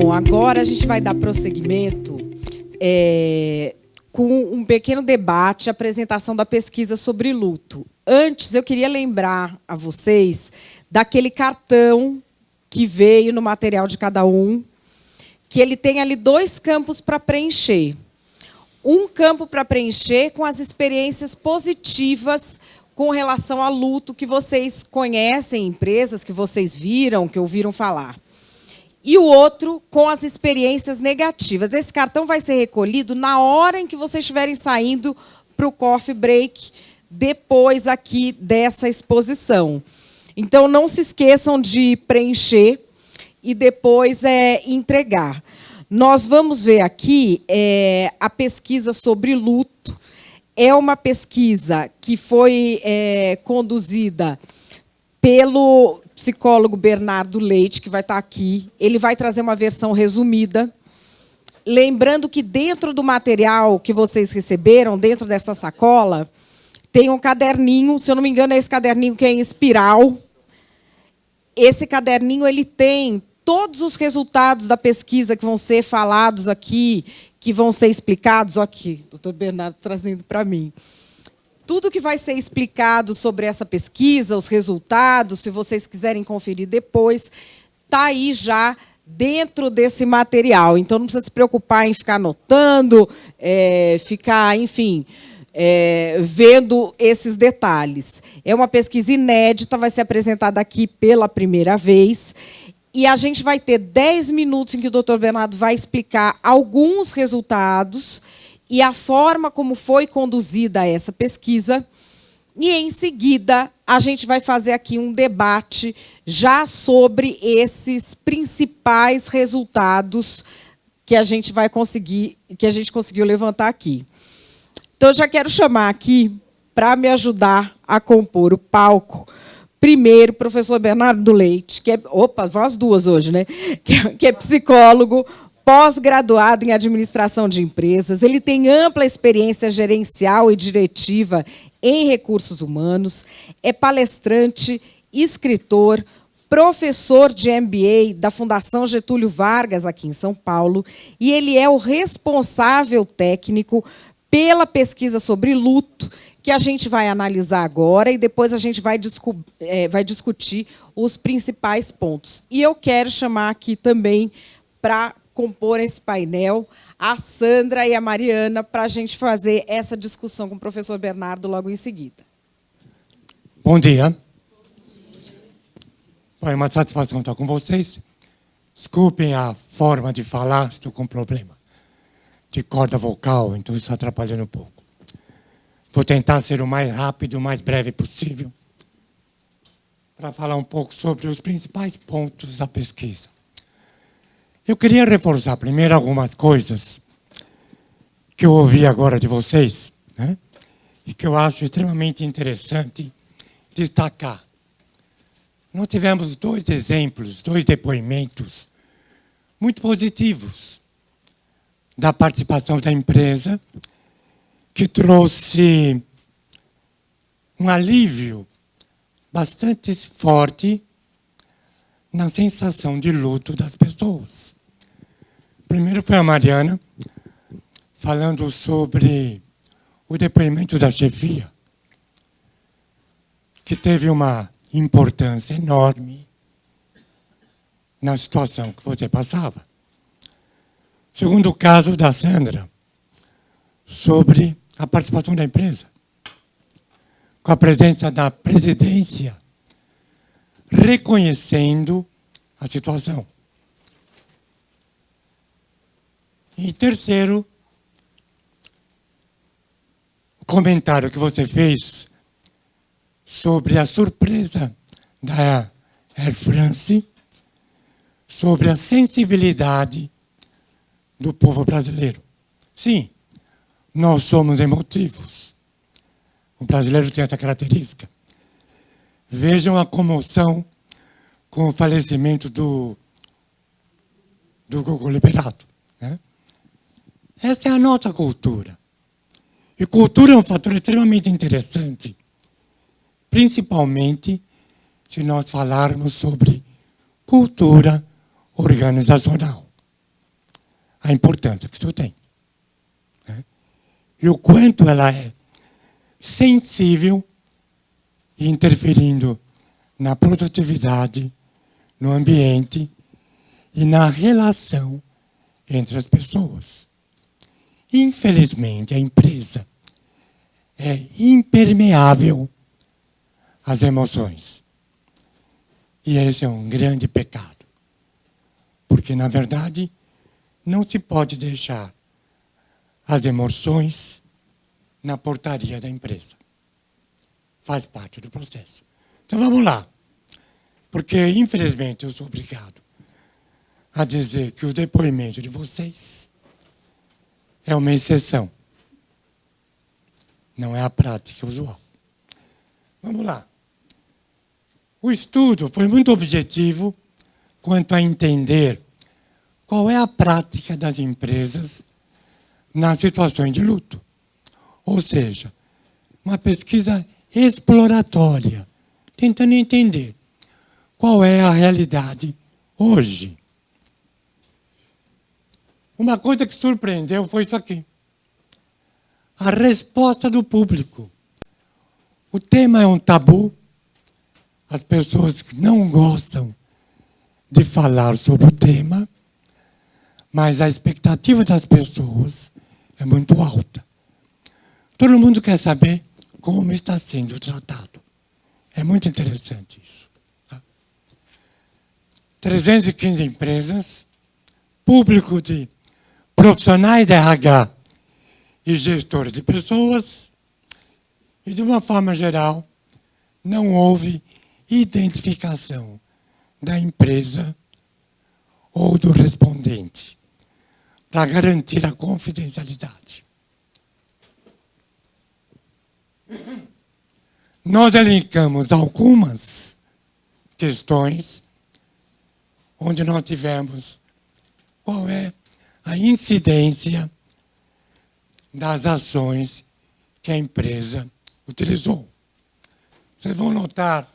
Bom, agora a gente vai dar prosseguimento com um pequeno debate, apresentação da pesquisa sobre luto. Antes, eu queria lembrar a vocês daquele cartão que veio no material de cada um, que ele tem ali 2 campos para preencher. Um campo para preencher com as experiências positivas com relação ao luto que vocês conhecem, empresas que vocês viram, que ouviram falar. E o outro com as experiências negativas. Esse cartão vai ser recolhido na hora em que vocês estiverem saindo para o coffee break, depois aqui dessa exposição. Então, não se esqueçam de preencher e depois entregar. Nós vamos ver aqui a pesquisa sobre luto. É uma pesquisa que foi conduzida pelo psicólogo Bernardo Leite, que vai estar aqui. Ele vai trazer uma versão resumida. Lembrando que dentro do material que vocês receberam, dentro dessa sacola, tem um caderninho, se eu não me engano, é esse caderninho que é em espiral. Esse caderninho ele tem todos os resultados da pesquisa que vão ser falados aqui, que vão ser explicados. Aqui, o doutor Bernardo trazendo para mim. Tudo que vai ser explicado sobre essa pesquisa, os resultados, se vocês quiserem conferir depois, está aí já dentro desse material. Então, não precisa se preocupar em ficar anotando, ficar, enfim, vendo esses detalhes. É uma pesquisa inédita, vai ser apresentada aqui pela primeira vez. E a gente vai ter 10 minutos em que o doutor Bernardo vai explicar alguns resultados e a forma como foi conduzida essa pesquisa. E, em seguida, a gente vai fazer aqui um debate já sobre esses principais resultados que a gente vai conseguir, que a gente conseguiu levantar aqui. Então, eu já quero chamar aqui, para me ajudar a compor o palco, primeiro, o professor Bernardo Leite, que é... Opa, vão as duas hoje, né? Que é psicólogo, pós-graduado em administração de empresas. Ele tem ampla experiência gerencial e diretiva em recursos humanos, é palestrante, escritor, professor de MBA da Fundação Getúlio Vargas, aqui em São Paulo, e ele é o responsável técnico pela pesquisa sobre luto, que a gente vai analisar agora, e depois a gente vai discutir os principais pontos. E eu quero chamar aqui também, para compor esse painel, a Sandra e a Mariana, para a gente fazer essa discussão com o professor Bernardo logo em seguida. Bom dia. Bom, é uma satisfação estar com vocês. Desculpem a forma de falar, estou com problema de corda vocal, então isso atrapalhando um pouco. Vou tentar ser o mais rápido, o mais breve possível, para falar um pouco sobre os principais pontos da pesquisa. Eu queria reforçar primeiro algumas coisas que eu ouvi agora de vocês, né? E que eu acho extremamente interessante destacar. Nós tivemos 2 exemplos, 2 depoimentos muito positivos da participação da empresa, que trouxe um alívio bastante forte na sensação de luto das pessoas. Primeiro foi a Mariana, falando sobre o depoimento da chefia, que teve uma importância enorme na situação que você passava. Segundo caso da Sandra, sobre a participação da empresa, com a presença da presidência, reconhecendo a situação. E terceiro, o comentário que você fez sobre a surpresa da Air France, sobre a sensibilidade do povo brasileiro. Sim, nós somos emotivos. O brasileiro tem essa característica. Vejam a comoção com o falecimento do Gugu Liberato, né? Essa é a nossa cultura. E cultura é um fator extremamente interessante, principalmente se nós falarmos sobre cultura organizacional. a importância que isso tem, né? E o quanto ela é sensível e interferindo na produtividade, no ambiente e na relação entre as pessoas. Infelizmente, a empresa é impermeável às emoções. E esse é um grande pecado. Porque, na verdade, não se pode deixar as emoções na portaria da empresa. Faz parte do processo. Então, vamos lá. Porque, infelizmente, eu sou obrigado a dizer que o depoimento de vocês é uma exceção. Não é a prática usual. Vamos lá. O estudo foi muito objetivo quanto a entender qual é a prática das empresas nas situações de luto. Ou seja, uma pesquisa exploratória, tentando entender qual é a realidade hoje. Uma coisa que surpreendeu foi isso aqui. A resposta do público. O tema é um tabu. As pessoas não gostam de falar sobre o tema, mas a expectativa das pessoas é muito alta. Todo mundo quer saber como está sendo tratado. É muito interessante isso. 315 empresas, público de profissionais de RH e gestores de pessoas, e de uma forma geral, não houve identificação da empresa ou do respondente para garantir a confidencialidade. Nós elencamos algumas questões onde nós tivemos qual é a incidência das ações que a empresa utilizou. Vocês vão notar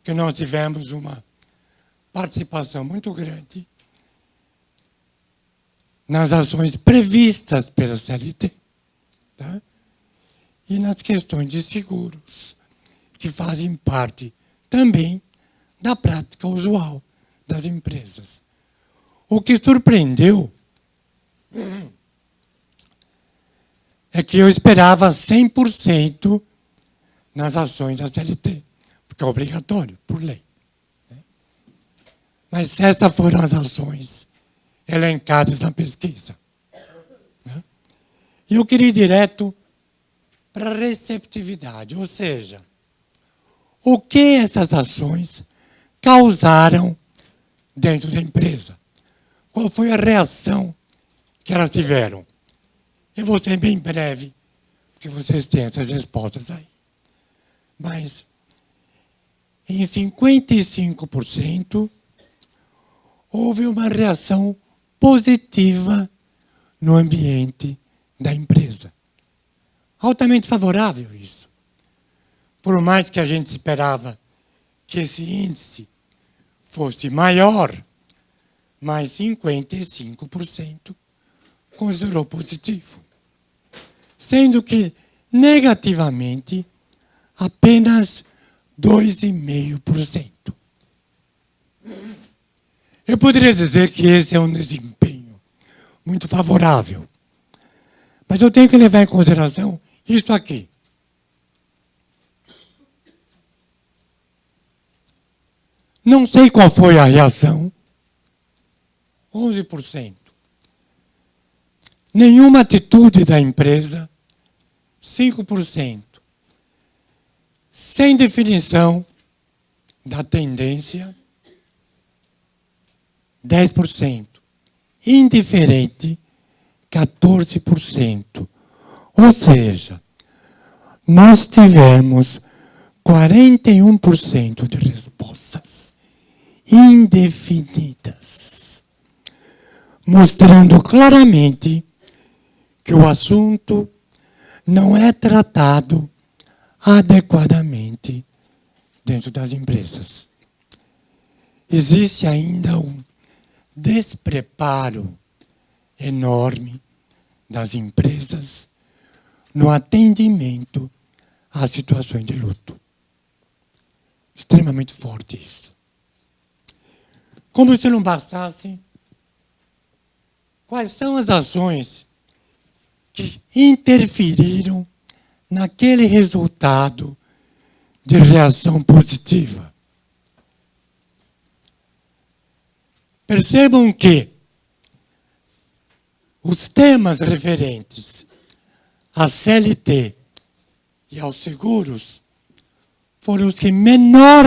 que nós tivemos uma participação muito grande nas ações previstas pela CLT, tá? E nas questões de seguros, que fazem parte também da prática usual das empresas. O que surpreendeu é que eu esperava 100% nas ações da CLT, porque é obrigatório, por lei. Mas essas foram as ações elencadas na pesquisa. E eu queria ir direto para a receptividade, ou seja, o que essas ações causaram dentro da empresa. Qual foi a reação que elas tiveram? Eu vou ser bem breve, porque vocês têm essas respostas aí. Mas, em 55%, houve uma reação positiva no ambiente da empresa. Altamente favorável isso. Por mais que a gente esperava que esse índice fosse maior, mas 55% considerou positivo. Sendo que, negativamente, apenas 2,5%. Eu poderia dizer que esse é um desempenho muito favorável. Mas eu tenho que levar em consideração isso aqui. Não sei qual foi a reação. 11%. Nenhuma atitude da empresa. 5%. Sem definição da tendência. 10%. Indiferente. 14%. Ou seja, nós tivemos 41% de respostas indefinidas, mostrando claramente que o assunto não é tratado adequadamente dentro das empresas. Existe ainda um despreparo enorme das empresas no atendimento às situações de luto. Extremamente forte isso. Como se não bastasse, quais são as ações que interferiram naquele resultado de reação positiva? Percebam que os temas referentes à CLT e aos seguros foram os que menor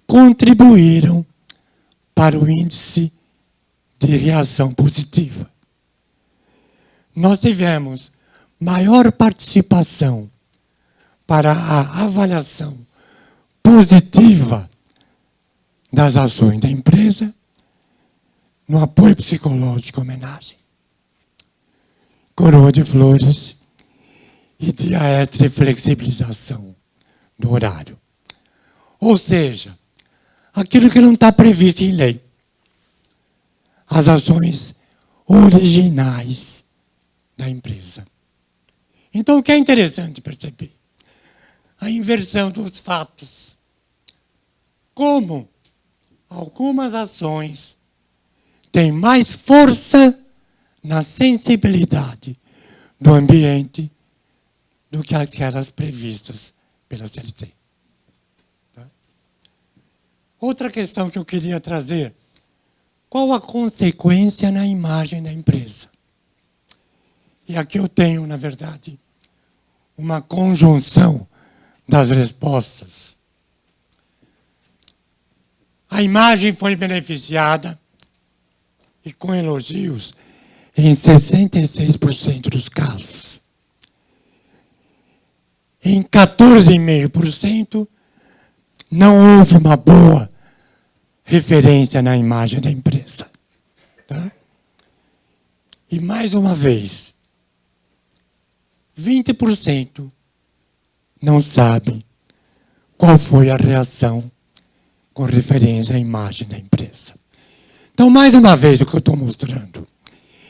contribuíram para o índice de reação positiva. Nós tivemos maior participação para a avaliação positiva das ações da empresa no apoio psicológico, homenagem, coroa de flores e dia extra e flexibilização do horário. Ou seja, aquilo que não está previsto em lei. As ações originais da empresa. Então, o que é interessante perceber? A inversão dos fatos. Como algumas ações têm mais força na sensibilidade do ambiente do que aquelas previstas pela CLT. Outra questão que eu queria trazer: qual a consequência na imagem da empresa? E aqui eu tenho, na verdade, uma conjunção das respostas. A imagem foi beneficiada, e com elogios, em 66% dos casos. Em 14,5%, não houve uma boa referência na imagem da empresa. Tá? E mais uma vez, 20% não sabem qual foi a reação com referência à imagem da empresa. Então, mais uma vez, o que eu estou mostrando,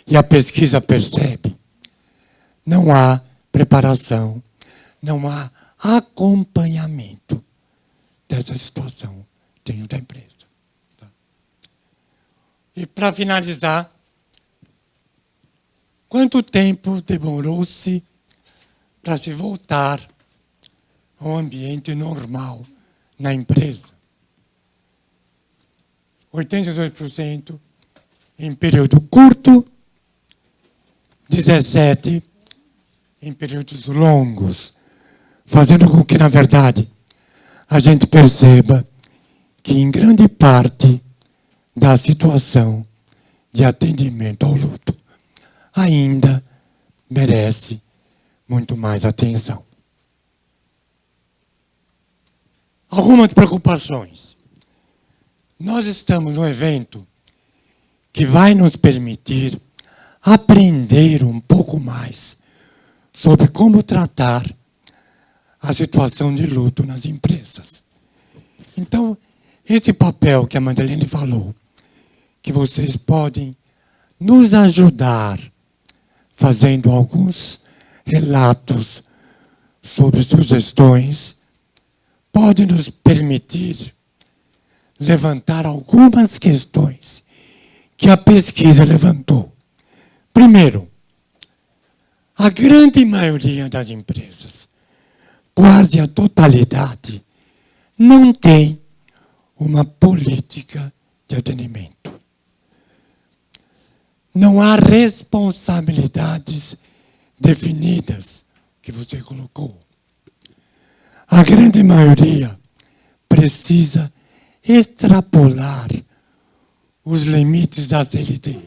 e a pesquisa percebe, não há preparação, não há acompanhamento dessa situação dentro da empresa. Tá? E para finalizar, quanto tempo demorou-se para se voltar ao ambiente normal na empresa? 82% em período curto, 17% em períodos longos, fazendo com que, na verdade, a gente perceba que, em grande parte da situação de atendimento ao luto, ainda merece muito mais atenção. Algumas preocupações. Nós estamos num evento que vai nos permitir aprender um pouco mais sobre como tratar a situação de luto nas empresas. Então, esse papel que a Madeleine falou, que vocês podem nos ajudar fazendo alguns relatos sobre sugestões, pode nos permitir levantar algumas questões que a pesquisa levantou. Primeiro, a grande maioria das empresas, quase a totalidade, não tem uma política de atendimento. Não há responsabilidades definidas, que você colocou. A grande maioria precisa extrapolar os limites da CLT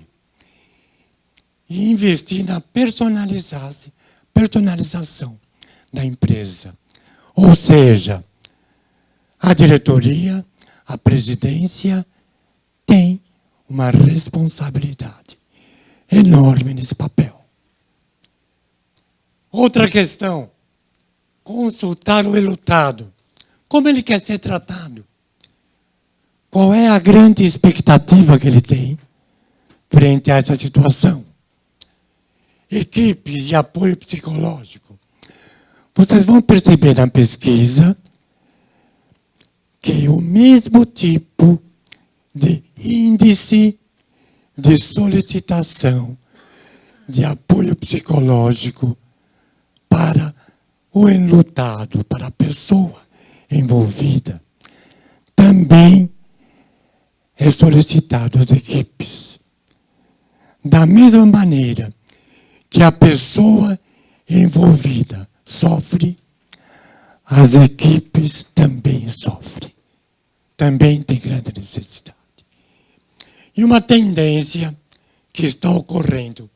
e investir na personalização da empresa. Ou seja, a diretoria, a presidência tem uma responsabilidade enorme nesse papel. Outra questão, consultar o enlutado. Como ele quer ser tratado? Qual é a grande expectativa que ele tem frente a essa situação. Equipes de apoio psicológico. Vocês vão perceber na pesquisa que o mesmo tipo de índice de solicitação de apoio psicológico para o enlutado, para a pessoa envolvida, também é solicitado às equipes. Da mesma maneira que a pessoa envolvida sofre, as equipes também sofrem. Também tem grande necessidade. E uma tendência que está ocorrendo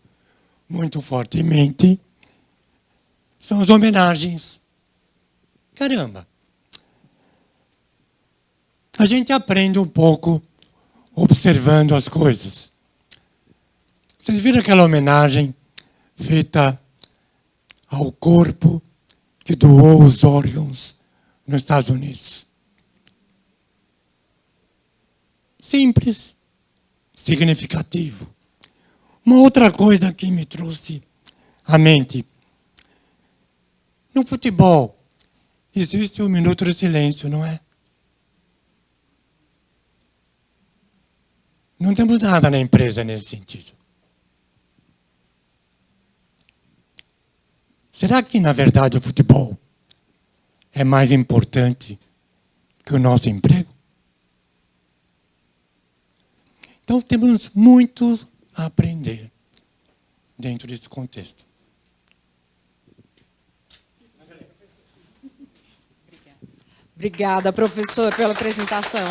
muito fortemente são as homenagens. Caramba! A gente aprende um pouco observando as coisas. Vocês viram aquela homenagem feita ao corpo que doou os órgãos nos Estados Unidos? Simples, significativo. Uma outra coisa que me trouxe à mente. No futebol, existe um minuto de silêncio, não é? Não temos nada na empresa nesse sentido. Será que, na verdade, o futebol é mais importante que o nosso emprego? Então, temos muito a aprender dentro desse contexto. Obrigada, professor, pela apresentação.